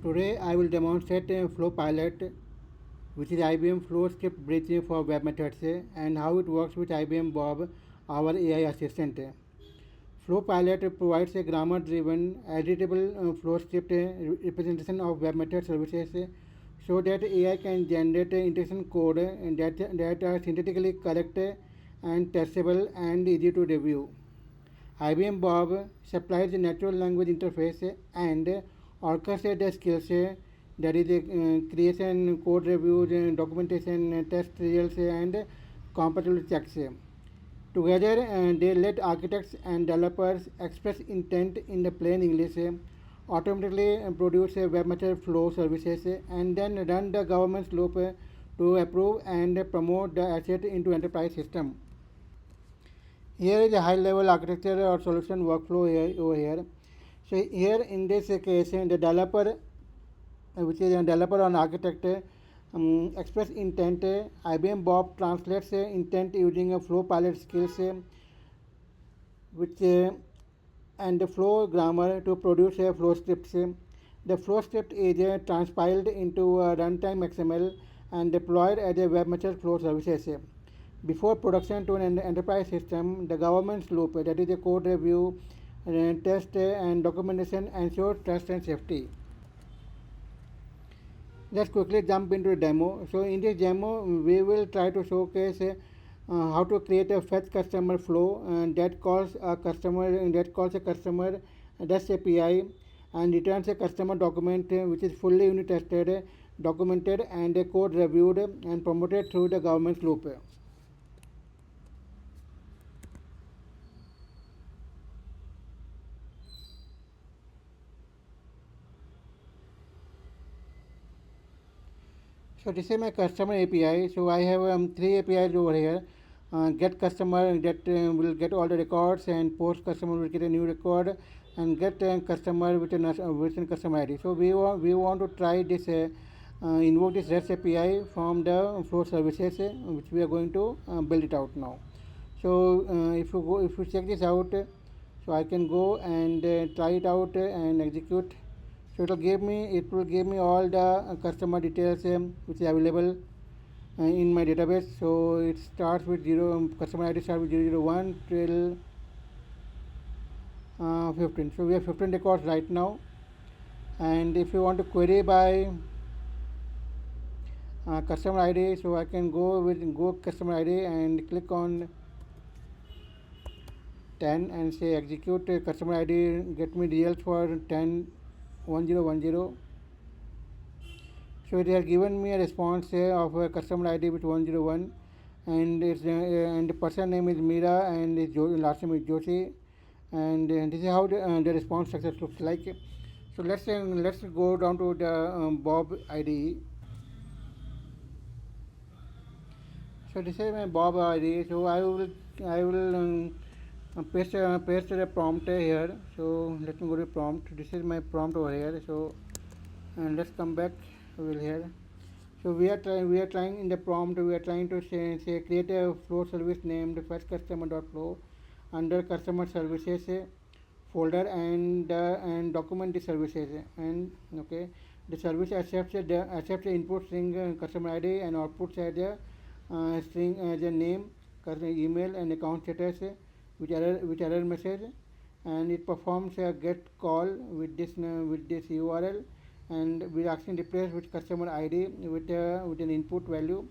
Today I will demonstrate FlowPilot, which is IBM Flow script bridge for web methods, and how it works with IBM Bob, our AI assistant. FlowPilot provides a grammar-driven, editable flow script representation of web method services so that AI can generate integration code that are synthetically correct and testable and easy to review. IBM Bob supplies a natural language interface and orchestrates the skills that is creation, code reviews, documentation, test results, and compatibility checks. Together, they let architects and developers express intent in the plain English, automatically produce web method flow services, and then run the governance loop to approve and promote the asset into enterprise system. Here is a high level architecture or solution workflow over here. So here in this case, the developer, which is a developer or an architect, express intent. IBM Bob translates intent using a flow pilot skills, which and the flow grammar to produce a flow scripts. The flow script is transpiled into runtime XML and deployed as a web method flow services. Before production to an enterprise system, the governance loop, that is the code review, test, and documentation ensure trust and safety. Let's quickly jump into the demo. So in this demo, we will try to showcase how to create a fetch customer flow that calls a customer REST API and returns a customer document which is fully unit tested, documented, and a code reviewed and promoted through the governance loop. So this is my customer API. So I have three APIs over here. Get customer that will get all the records, and post customer will get a new record, and get customer with a customer ID. So we want to try this invoke this REST API from the flow services which we are going to build it out now. So if you check this out, so I can go and try it out and execute. So it will give me all the customer details which is available in my database. So it starts with customer ID starts with 001 till 15. So we have 15 records right now, and if you want to query by customer ID, so I can go customer ID and click on 10 and say execute customer ID, get me results for 10 1010. So it has given me a response of a customer ID with 101, and and the person name is Meera, and his last name is Joshi, and this is how the response structure looks like. So let's go down to the Bob IDE. So this is my Bob IDE. So I will paste the prompt here. So let me go to prompt. This is my prompt over here. So and let's come back over here. So we are trying in the prompt, we are trying to say create a flow service named fetch customer.flow under customer services folder, and document the services, and okay, the service accepts the input string customer ID and outputs as a string as a name, email, and account status with error message, and it performs a get call with this URL, and we're asking replace with customer ID with an input value,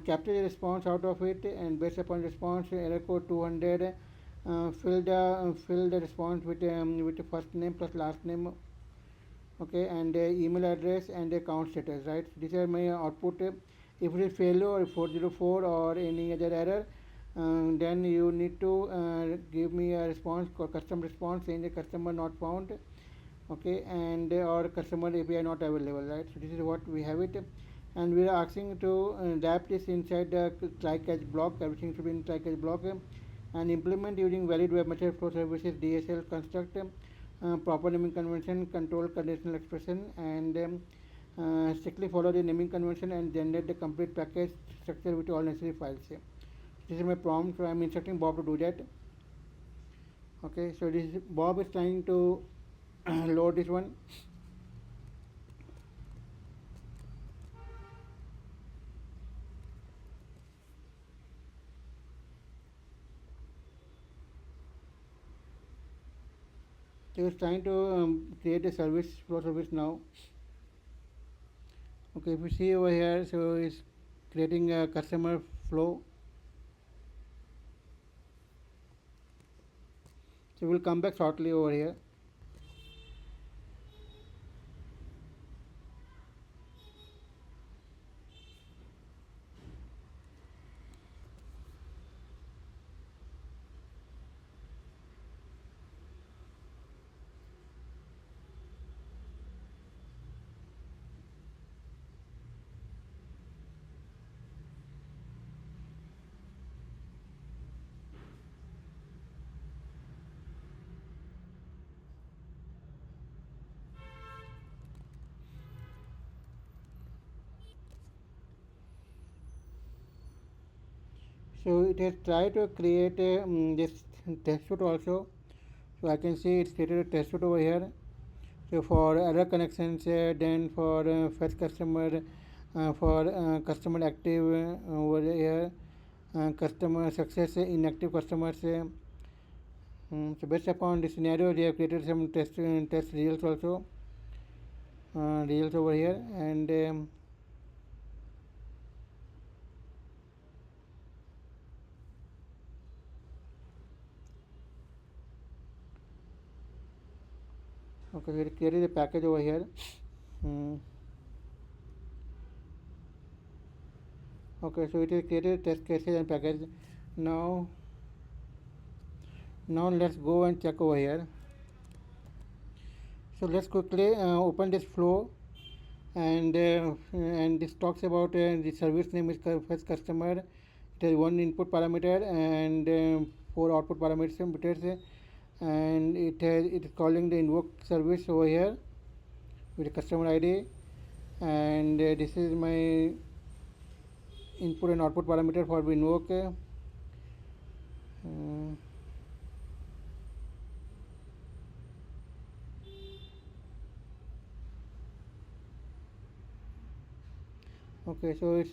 capture the response out of it, and based upon response error code 200, fill the response with the first name plus last name, okay, and the email address and the account status, right? These are my output. If it is failure or 404 or any other error, then you need to give me a response, custom response saying the customer not found, okay, and or customer API not available, right? So this is what we have it, and we are asking to wrap this inside the try catch block. Everything should be in try catch block, and implement using valid web method flow services DSL construct, proper naming convention, control conditional expression, and strictly follow the naming convention and generate the complete package structure with all necessary files. This is my prompt, so I am instructing Bob to do that. Okay, so this Bob is trying to load this one. So it's trying to create a service flow service now. Okay, if you see over here, so it's creating a customer flow. So we'll come back shortly over here. So it has tried to create a, this test suite also. So I can see it's created a test suite over here. So for error connections, then for fetch customer, for customer active over here, customer success inactive customers. So based upon this scenario, they have created some test results also, results over here, and okay, we created a package over here. Mm, okay, so it is created test cases and package. Now, now let's go and check over here. So let's quickly open this flow, and this talks about the service name is first customer. It has one input parameter and four output parameters, and it is calling the invoke service over here with the customer ID, and this is my input and output parameter for invoke. Okay, so it's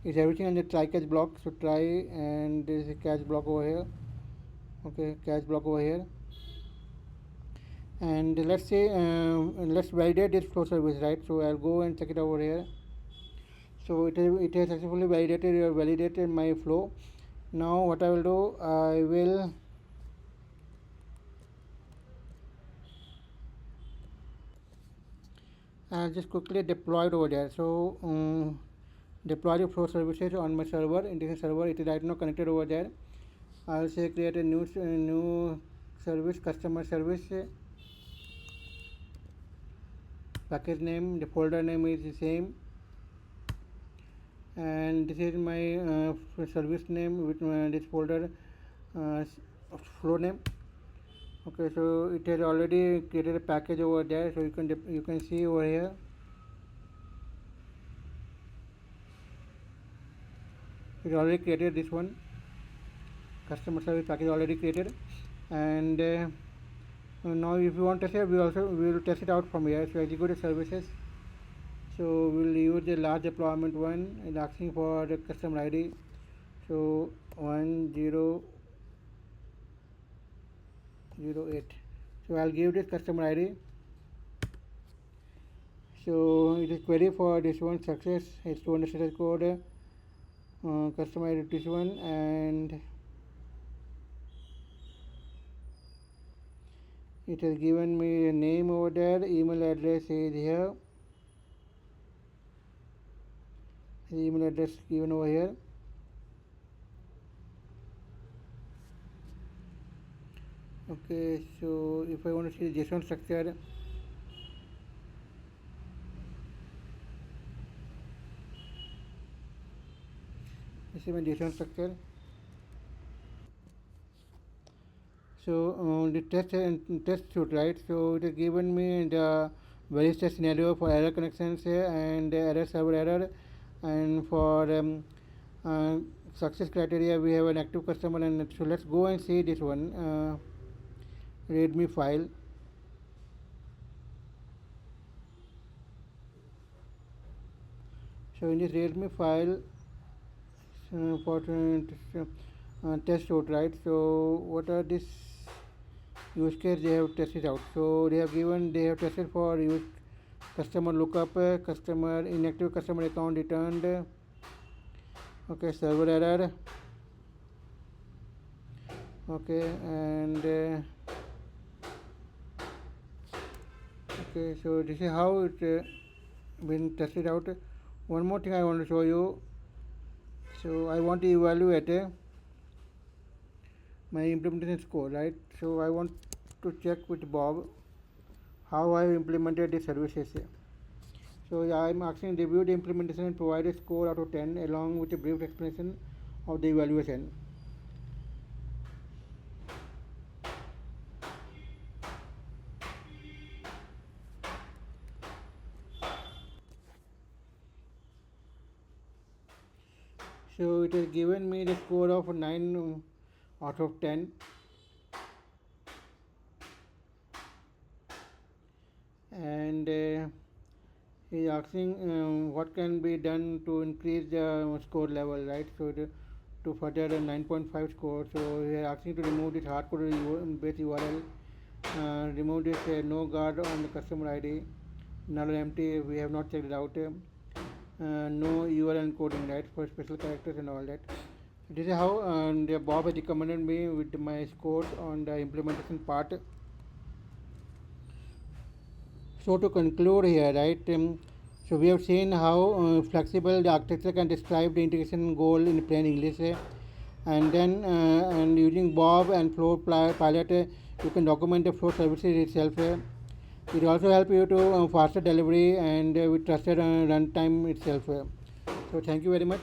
everything on the try catch block. So try, and there is a catch block over here. Okay, catch block over here, and let's say let's validate this flow service, right? So I'll go and check it over here. So it has successfully validated my flow. Now what I will do, I'll just quickly deploy it over there. So deploy the flow services on my server, integration server. It is right now connected over there. I'll say create a new service, customer service, package name, the folder name is the same, and this is my service name with this folder uh, flow name. Okay, so it has already created a package over there, so you can see over here. It already created this one, customer service package already created, and now if you want to test it, we will test it out from here. So execute the services. So we'll use the large deployment one and asking for the customer ID. So 1008. So I'll give this customer ID. So it is query for this one success. It's to understand code, customer ID this one, and it has given me a name over there. Email address is here. The email address given over here. Okay, so if I want to see the JSON structure, this is my JSON structure. So the test suite, right? So it has given me the various test scenario for error connections and error server error, and for uh, success criteria we have an active customer. And so let's go and see this one readme file. So in this readme file for test suite, right? So what are this use case they have tested out. So they have tested for use customer lookup, customer inactive customer account returned, okay, server error, okay, and okay, so this is how it been tested out. One more thing I want to show you. So I want to evaluate my implementation score, right? So I want to check with Bob how I implemented the services. So I'm asking review the implementation and provide a score out of 10 along with a brief explanation of the evaluation. So it has given me the score of 9 out of 10, and is asking what can be done to increase the score level, right? So to further a 9.5 score, so we are asking to remove this hardcoded base URL, remove this no guard on the customer ID, null and empty, we have not checked it out, no URL encoding, right, for special characters and all that. This is how Bob has recommended me with my scores on the implementation part. So to conclude here, right, so we have seen how flexible the architecture can describe the integration goal in plain English, and then and using Bob and FlowPilot, you can document the flow services itself. It also helps you to faster delivery and with trusted runtime itself. So thank you very much.